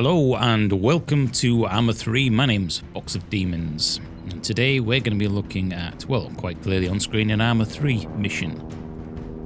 Hello and welcome to Arma 3. My name's Box of Demons, and today we're going to be looking at, well, quite clearly on screen, an Arma 3 mission.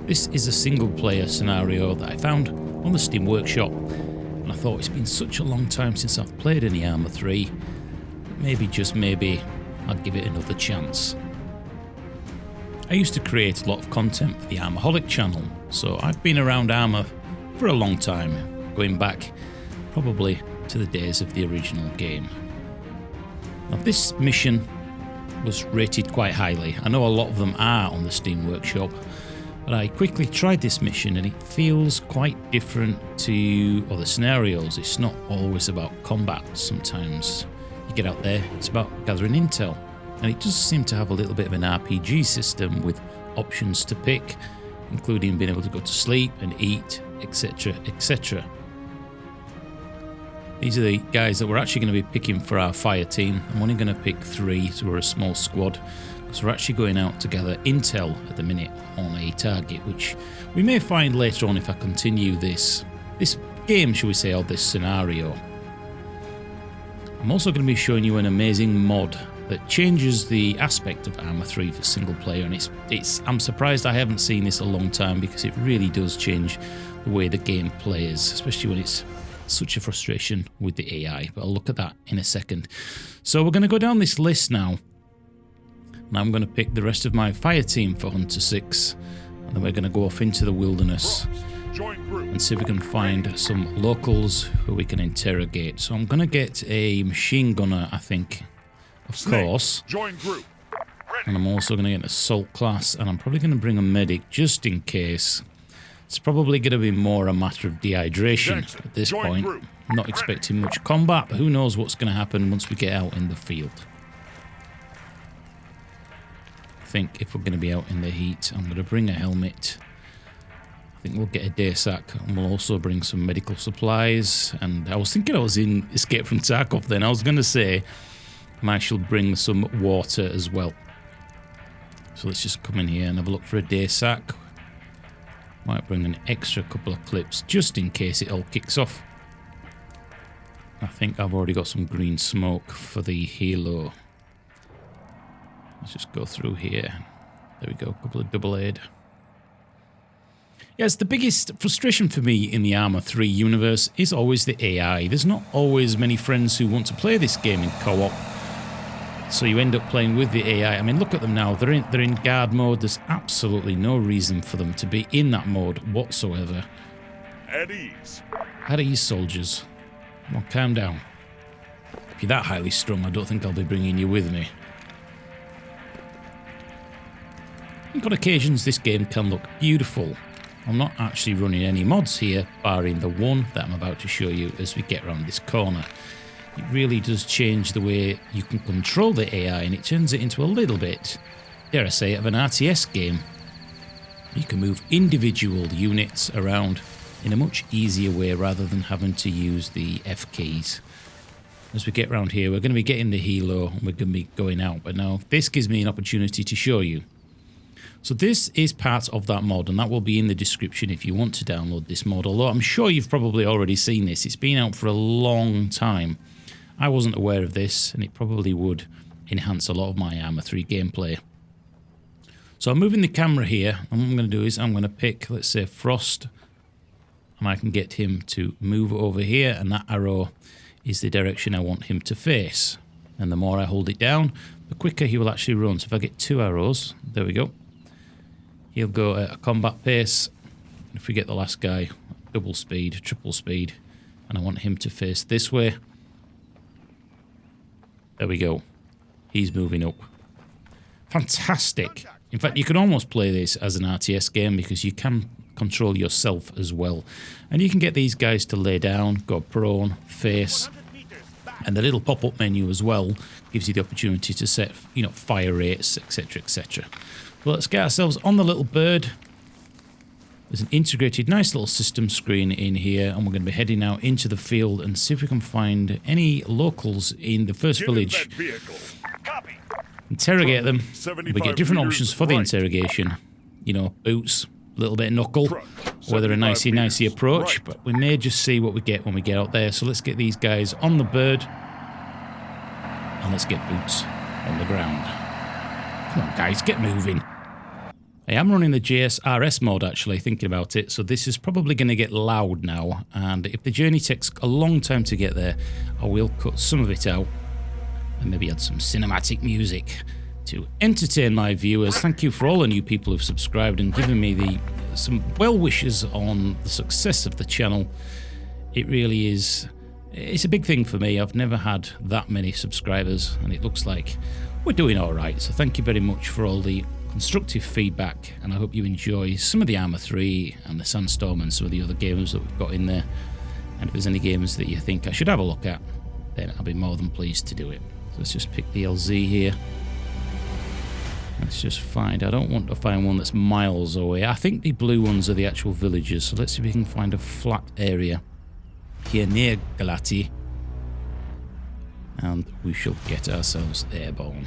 This is a single player scenario that I found on the Steam Workshop, and I thought it's been such a long time since I've played any Arma 3, that maybe, just maybe, I'd give it another chance. I used to create a lot of content for the Armaholic channel, so I've been around Arma for a long time, going back probably to the days of the original game. Now, this mission was rated quite highly. I know a lot of them are on the Steam Workshop, but I quickly tried this mission and it feels quite different to other scenarios. It's not always about combat. Sometimes you get out there, it's about gathering intel, and it does seem to have a little bit of an RPG system with options to pick, including being able to go to sleep and eat, etc, etc. These are the guys that we're actually going to be picking for our fire team. I'm only going to pick 3, so we're a small squad, because we're actually going out to gather intel at the minute on a target, which we may find later on if I continue this game, shall we say, or this scenario. I'm also going to be showing you an amazing mod that changes the aspect of Arma 3 for single player, and I'm surprised I haven't seen this a long time, because it really does change the way the game plays, especially when it's such a frustration with the AI, but I'll look at that in a second. So we're going to go down this list now, and I'm going to pick the rest of my fire team for Hunter 6, and then we're going to go off into the wilderness and see if we can find some locals who we can interrogate. So I'm going to get a machine gunner, I think, of course, and I'm also going to get an assault class, and I'm probably going to bring a medic just in case. It's probably going to be more a matter of dehydration at this point. I'm not expecting much combat, but who knows what's going to happen once we get out in the field. I think if we're going to be out in the heat, I'm going to bring a helmet. I think we'll get a day sack, and we'll also bring some medical supplies. And I was thinking I was in Escape from Tarkov then. I was going to say I might shall bring some water as well. So let's just come in here and have a look for a day sack. Might bring an extra couple of clips just in case it all kicks off. I think I've already got some green smoke for the helo. Let's just go through here. There we go, a couple of double aid. Yes, the biggest frustration for me in the Arma 3 universe is always the AI. There's not always many friends who want to play this game in co-op, so you end up playing with the AI. I mean, look at them now. They're in guard mode. There's absolutely no reason for them to be in that mode whatsoever. At ease. At ease, soldiers. Well, calm down. If you're that highly strung, I don't think I'll be bringing you with me. I think on occasions this game can look beautiful. I'm not actually running any mods here, barring the one that I'm about to show you as we get around this corner. It really does change the way you can control the AI, and it turns it into a little bit, dare I say, of an RTS game. You can move individual units around in a much easier way rather than having to use the F keys. As we get around here, we're going to be getting the helo and we're going to be going out, but now this gives me an opportunity to show you. So this is part of that mod, and that will be in the description if you want to download this mod, although I'm sure you've probably already seen this. It's been out for a long time. I wasn't aware of this, and it probably would enhance a lot of my Arma 3 gameplay. So I'm moving the camera here, and what I'm going to do is I'm going to pick, let's say, Frost, and I can get him to move over here, and that arrow is the direction I want him to face. And the more I hold it down, the quicker he will actually run. So if I get 2 arrows, there we go. He'll go at a combat pace. If we get the last guy, double speed, triple speed, and I want him to face this way. There we go. He's moving up. Fantastic. In fact, you can almost play this as an RTS game because you can control yourself as well. And you can get these guys to lay down, go prone, face. And the little pop-up menu as well gives you the opportunity to set, fire rates, etc, etc. Well, let's get ourselves on the little bird. There's an integrated, nice little system screen in here, and we're going to be heading out into the field and see if we can find any locals in the first village. Interrogate them. We get different options for the interrogation. Boots, a little bit of knuckle, whether a 75 nicey meters approach, right. but we may just see what we get when we get out there. So let's get these guys on the bird, and let's get boots on the ground. Come on, guys, get moving. I am running the JSRS mode, actually, thinking about it, so this is probably going to get loud now, and if the journey takes a long time to get there, I will cut some of it out and maybe add some cinematic music to entertain my viewers. Thank you for all the new people who've subscribed and given me some well wishes on the success of the channel. It really is, it's a big thing for me. I've never had that many subscribers, and it looks like we're doing all right, so thank you very much for all the constructive feedback, and I hope you enjoy some of the Arma 3 and the Sandstorm and some of the other games that we've got in there. And if there's any games that you think I should have a look at, then I'll be more than pleased to do it. So let's just pick the LZ here. Let's just find, I don't want to find one that's miles away. I think the blue ones are the actual villages, so let's see if we can find a flat area here near Galati, and we shall get ourselves airborne.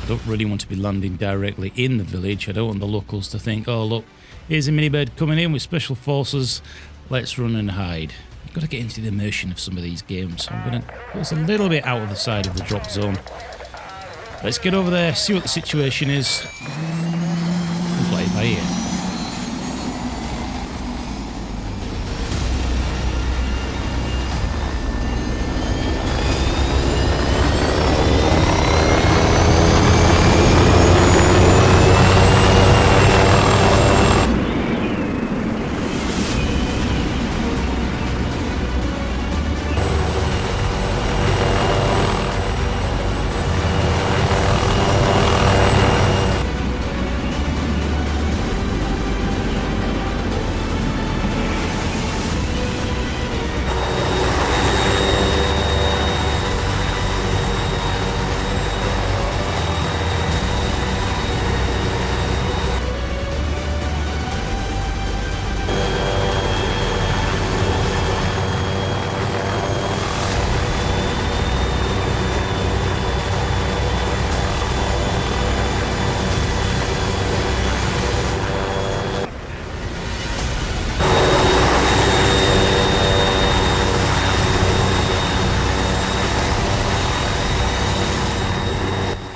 I don't really want to be landing directly in the village. I don't want the locals to think, oh look, here's a minibird coming in with special forces, let's run and hide. You've got to get into the immersion of some of these games. So I'm going to put us a little bit out of the side of the drop zone. Let's get over there, see what the situation is. And play it by ear.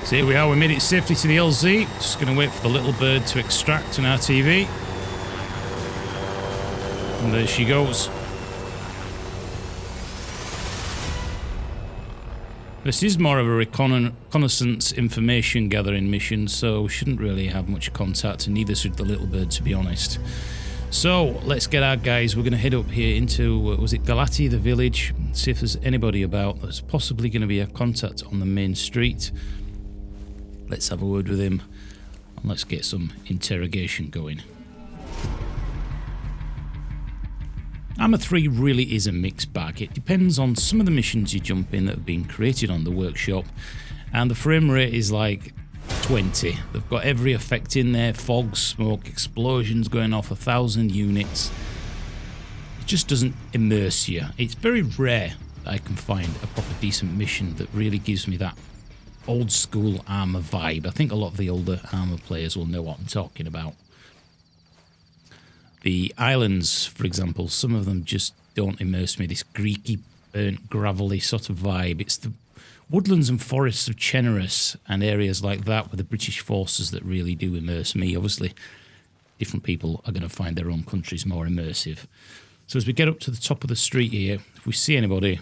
So here we are, we made it safely to the LZ. Just going to wait for the little bird to extract on our TV. And there she goes. This is more of a reconnaissance information gathering mission, so we shouldn't really have much contact, and neither should the little bird, to be honest. So let's get our guys. We're going to head up here into, was it Galati, the village? See if there's anybody about. There's possibly going to be a contact on the main street. Let's have a word with him, and let's get some interrogation going. Arma 3 really is a mixed bag. It depends on some of the missions you jump in that have been created on the workshop, and the frame rate is like 20. They've got every effect in there, fog, smoke, explosions going off 1,000 units. It just doesn't immerse you. It's very rare that I can find a proper decent mission that really gives me that old school Arma vibe. I think a lot of the older Arma players will know what I'm talking about. The islands, for example, some of them just don't immerse me. This Greeky, burnt, gravelly sort of vibe. It's the woodlands and forests of Cheneris and areas like that with the British forces that really do immerse me. Obviously, different people are going to find their own countries more immersive. So as we get up to the top of the street here, if we see anybody,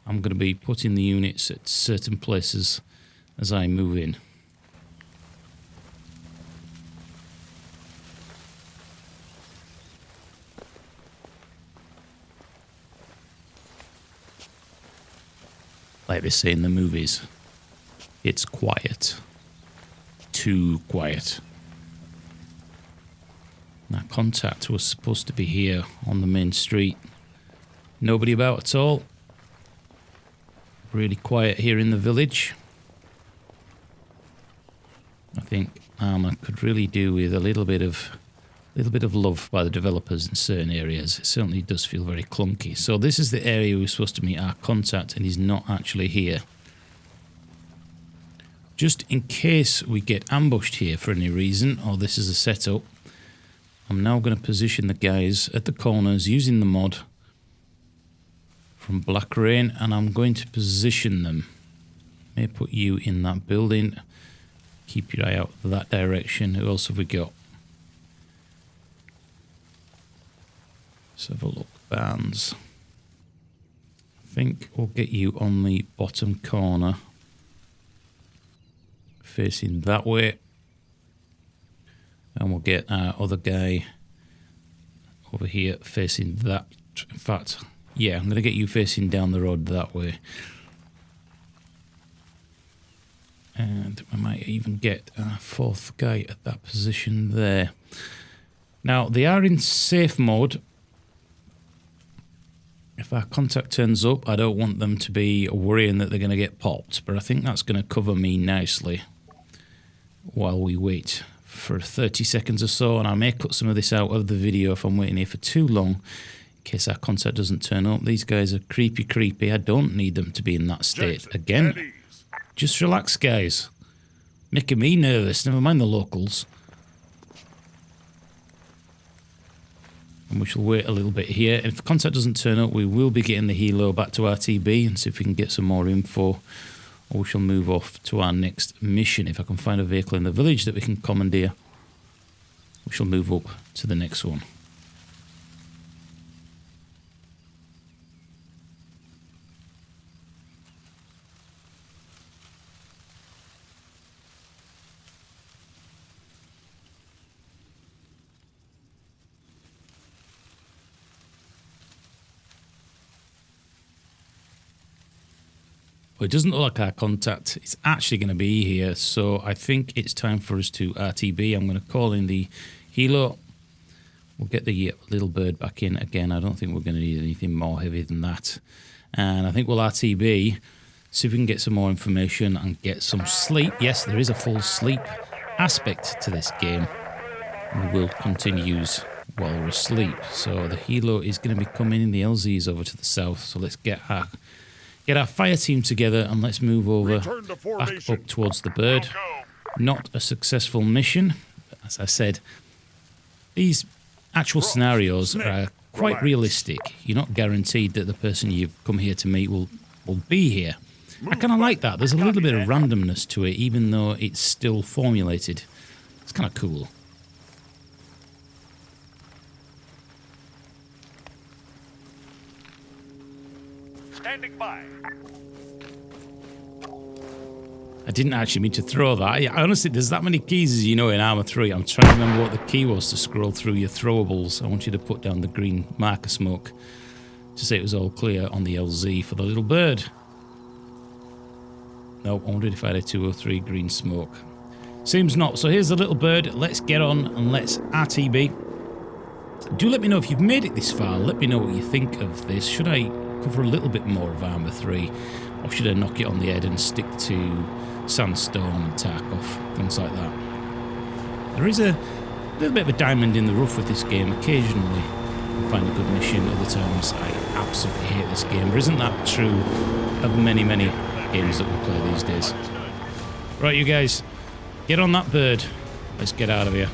I'm going to be putting the units at certain places as I move in. Like they say in the movies, it's quiet. Too quiet. Now, contact was supposed to be here on the main street. Nobody about at all. Really quiet here in the village. I think armor could really do with a little bit of love by the developers in certain areas. It certainly does feel very clunky. So this is the area we're supposed to meet our contact, and he's not actually here. Just in case we get ambushed here for any reason, or this is a setup, I'm now going to position the guys at the corners using the mod from Black Rain, and I'm going to position them. May put you in that building. Keep your eye out that direction. Who else have we got? Let's have a look. Barnes. I think we'll get you on the bottom corner, facing that way. And we'll get our other guy over here facing that. In fact, yeah, I'm going to get you facing down the road that way. And we might even get our fourth guy at that position there. Now, they are in safe mode. If our contact turns up, I don't want them to be worrying that they're going to get popped, but I think that's going to cover me nicely while we wait for 30 seconds or so, and I may cut some of this out of the video if I'm waiting here for too long, in case our contact doesn't turn up. These guys are creepy. I don't need them to be in that state. Again, just relax, guys. Making me nervous, never mind the locals. And we shall wait a little bit here. If the contact doesn't turn up, we will be getting the helo back to RTB and see if we can get some more info. Or we shall move off to our next mission. If I can find a vehicle in the village that we can commandeer, we shall move up to the next one. Well, it doesn't look like our contact is actually going to be here, so I think it's time for us to RTB. I'm going to call in the helo. We'll get the little bird back in again. I don't think we're going to need anything more heavy than that. And I think we'll RTB, see if we can get some more information and get some sleep. Yes, there is a full sleep aspect to this game. And we will continues while we're asleep. So the helo is going to be coming in. The LZ is over to the south, so let's get our fire team together and let's move over back up towards the bird. Not a successful mission. But as I said, these actual scenarios are quite realistic. You're not guaranteed that the person you've come here to meet will be here. I kind of like that. There's a little bit of randomness to it, even though it's still formulated. It's kind of cool. Standing by. I didn't actually mean to throw that. Honestly, there's that many keys as you know in Arma 3. I'm trying to remember what the key was to scroll through your throwables. I want you to put down the green marker smoke to say it was all clear on the LZ for the little bird. No, I wondered if I had a 203 green smoke. Seems not. So here's the little bird. Let's get on and let's RTB. Do let me know if you've made it this far. Let me know what you think of this. Should I cover a little bit more of Arma 3? Or should I knock it on the head and stick to Sandstorm and Tarkov, things like that? There is a little bit of a diamond in the rough with this game. Occasionally I find a good mission, other times I absolutely hate this game. But isn't that true of many, many games that we play these days? Right, you guys, get on that bird. Let's get out of here.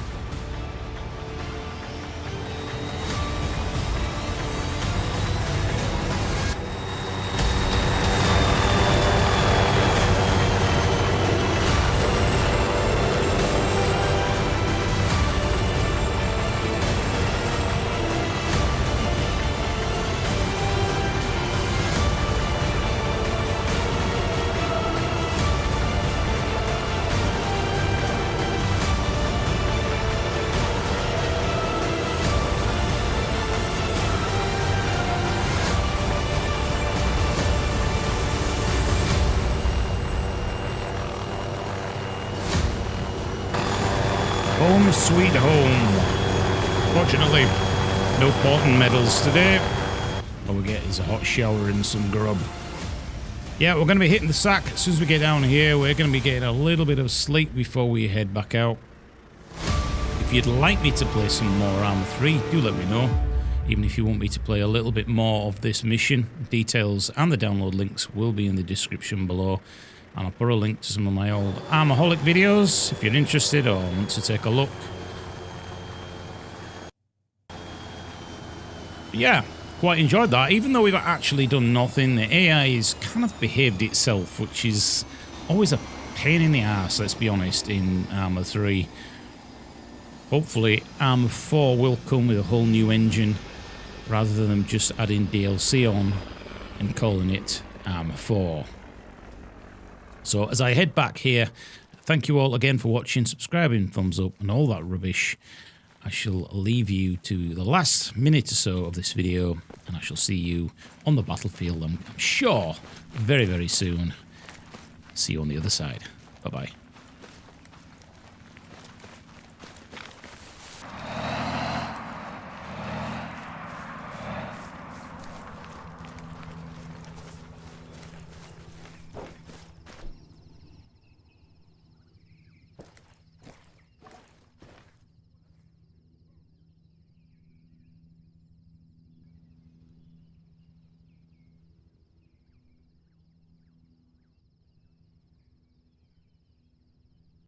Home sweet home. Fortunately, no porting medals today. All we get is a hot shower and some grub. Yeah, we're going to be hitting the sack as soon as we get down here. We're going to be getting a little bit of sleep before we head back out. If you'd like me to play some more Arma 3, do let me know. Even if you want me to play a little bit more of this mission, details and the download links will be in the description below. And I'll put a link to some of my old Armaholic videos if you're interested or want to take a look. But yeah, quite enjoyed that. Even though we've actually done nothing, the AI has kind of behaved itself, which is always a pain in the ass, let's be honest, in Arma 3. Hopefully Arma 4 will come with a whole new engine rather than them just adding DLC on and calling it Arma 4. So as I head back here, thank you all again for watching, subscribing, thumbs up and all that rubbish. I shall leave you to the last minute or so of this video, and I shall see you on the battlefield, I'm sure, very, very soon. See you on the other side. Bye-bye.